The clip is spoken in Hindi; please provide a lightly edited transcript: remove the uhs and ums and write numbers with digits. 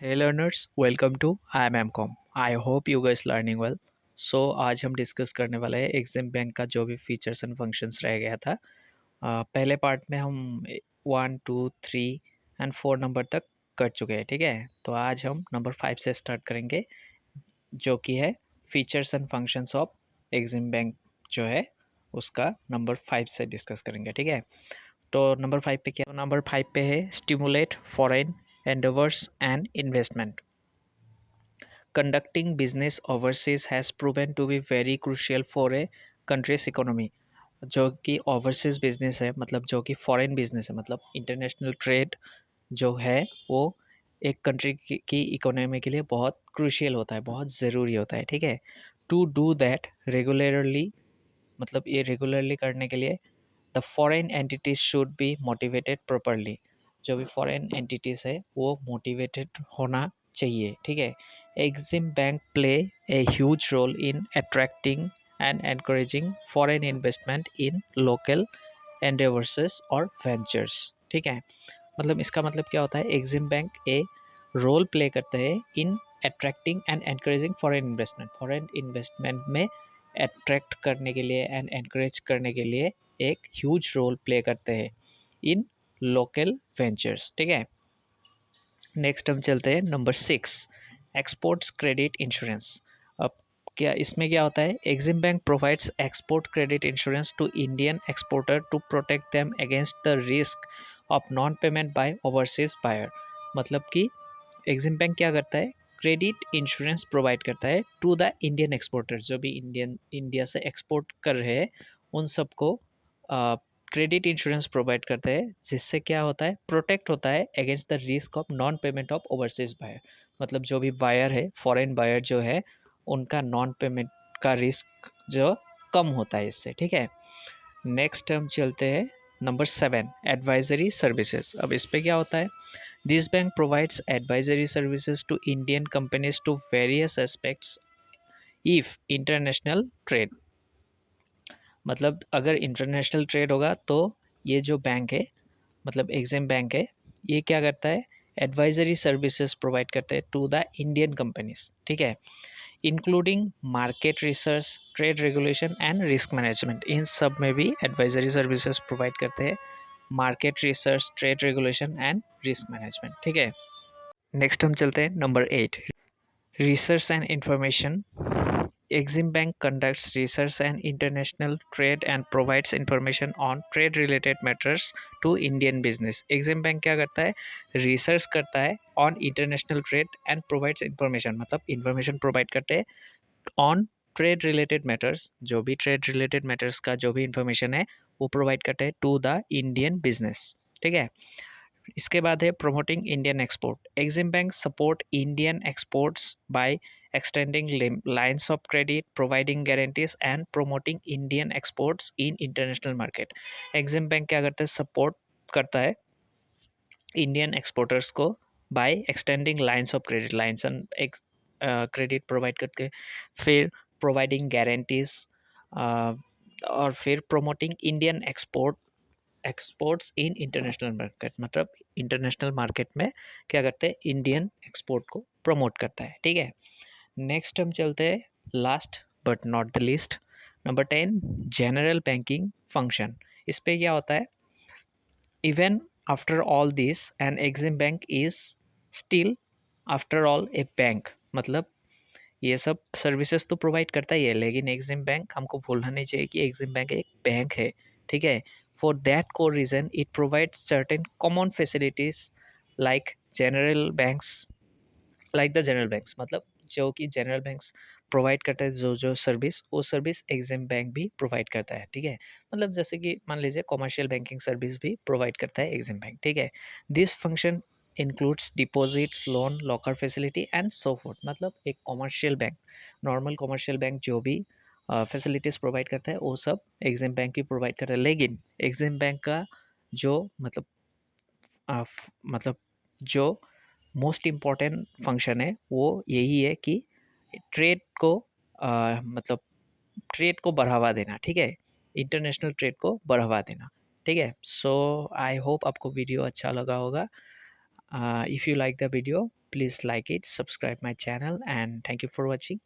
Hey learners, welcome to IIM I hope you guys learning well. सो आज हम डिस्कस करने वाले हैं एग्जिम बैंक का जो भी फीचर्स एंड फंक्शंस रह गया था। पहले पार्ट में हम 1 2 3 एंड 4 नंबर तक कर चुके हैं, ठीक है। तो आज हम नंबर 5 से स्टार्ट करेंगे, जो कि है features and functions of EXIM bank जो है उसका नंबर 5 से डिस्कस करेंगे, ठीक है। तो नंबर 5 पे है stimulate foreign endeavours and investment. Conducting business overseas has proven to be very crucial for a country's economy. जो कि ओवरसीज बिजनेस है, मतलब जो कि फॉरेन बिजनेस है, मतलब इंटरनेशनल ट्रेड जो है वो एक कंट्री की इकोनॉमी के लिए बहुत क्रूशियल होता है, बहुत ज़रूरी होता है, ठीक है। टू डू दैट रेगुलरली, मतलब ये रेगुलरली करने के लिए the foreign entities should be motivated properly. जो भी फॉरेन एंटिटीज है वो मोटिवेटेड होना चाहिए, ठीक है। EXIM bank play a huge role in attracting and encouraging foreign investment in local endeavours और वेंचर्स, ठीक है। मतलब इसका मतलब क्या होता है, EXIM bank a role play करता है in attracting and encouraging foreign investment में अट्रैक्ट करने के लिए एंड एनकरेज करने के लिए एक ह्यूज रोल प्ले करते हैं इन लोकल वेंचर्स, ठीक है। नेक्स्ट हम चलते हैं नंबर 6, एक्सपोर्ट्स क्रेडिट इंश्योरेंस। अब क्या होता है, EXIM bank provides export credit insurance to Indian exporter to protect them against the risk of non payment by overseas buyer. मतलब कि एग्जिम बैंक क्या करता है, क्रेडिट इंश्योरेंस प्रोवाइड करता है टू द इंडियन एक्सपोर्टर, जो भी इंडिया से एक्सपोर्ट कर रहे हैं उन सबको क्रेडिट इंश्योरेंस प्रोवाइड करते हैं, जिससे क्या होता है, प्रोटेक्ट होता है against the risk of non payment of overseas buyer. मतलब जो भी बायर है, फॉरेन बायर जो है, उनका नॉन पेमेंट का रिस्क जो कम होता है इससे, ठीक है। नेक्स्ट हम चलते हैं नंबर 7, एडवाइजरी सर्विसेज। अब इस पे क्या होता है, this bank provides advisory services to Indian companies to various aspects if international trade. मतलब अगर इंटरनेशनल ट्रेड होगा तो ये जो बैंक है, मतलब एग्जिम बैंक है, ये क्या करता है, एडवाइजरी सर्विसेज प्रोवाइड करते हैं टू द इंडियन कंपनीज, ठीक है। Including market research, trade regulation and risk management, इन सब में भी एडवाइजरी सर्विसेज प्रोवाइड करते हैं, market research, trade regulation and risk management, ठीक है। नेक्स्ट हम चलते हैं number 8, research and information. Exim Bank conducts research and international trade and provides information on trade related matters to Indian business. Exim Bank क्या करता है, रिसर्च करता है on international trade and provides information, मतलब information provide करते हैं on trade related matters, जो भी trade related matters का जो भी information है वो provide करते हैं to the Indian business, ठीक है। इसके बाद है promoting Indian export. Exim bank support Indian exports by extending lines of credit, providing guarantees and promoting Indian exports in international market. Exim bank क्या करता है, सपोर्ट करता है इंडियन एक्सपोर्टर्स को by extending lines of credit, lines and credit provide करके, फिर प्रोवाइडिंग गारंटीज, और फिर promoting Indian exports in international market, मतलब इंटरनेशनल मार्केट में क्या करते हैं, इंडियन एक्सपोर्ट को प्रमोट करता है, ठीक है। नेक्स्ट हम चलते हैं last but not the least, number 10, general banking function. इस पे क्या होता है, even after all this an Exim bank is still after all a bank. मतलब ये सब सर्विसेज तो प्रोवाइड करता ही है, लेकिन एग्जिम बैंक, हमको भूलना नहीं चाहिए कि एग्जिम बैंक एक बैंक है, ठीक है। For that core reason it provides certain common facilities like general banks, like the general banks, मतलब जो कि जनरल बैंक्स प्रोवाइड करता है जो सर्विस, वो सर्विस एग्जिम बैंक भी प्रोवाइड करता है, ठीक है। मतलब जैसे कि मान लीजिए कॉमर्शियल बैंकिंग सर्विस भी प्रोवाइड करता है एग्जिम बैंक, ठीक है। This function includes deposits, loan, locker facility and so fourth. मतलब एक commercial bank, normal commercial bank जो भी फैसिलिटीज़ प्रोवाइड करता है वो सब एग्जिम बैंक भी प्रोवाइड करता है, लेकिन एग्जिम बैंक का जो मतलब जो मोस्ट इम्पॉर्टेंट फंक्शन है वो यही है कि ट्रेड को मतलब ट्रेड को बढ़ावा देना, ठीक है, इंटरनेशनल ट्रेड को बढ़ावा देना, ठीक है। सो आई होप आपको वीडियो अच्छा लगा होगा। If you like the video Please like it, subscribe my channel, and thank you for watching.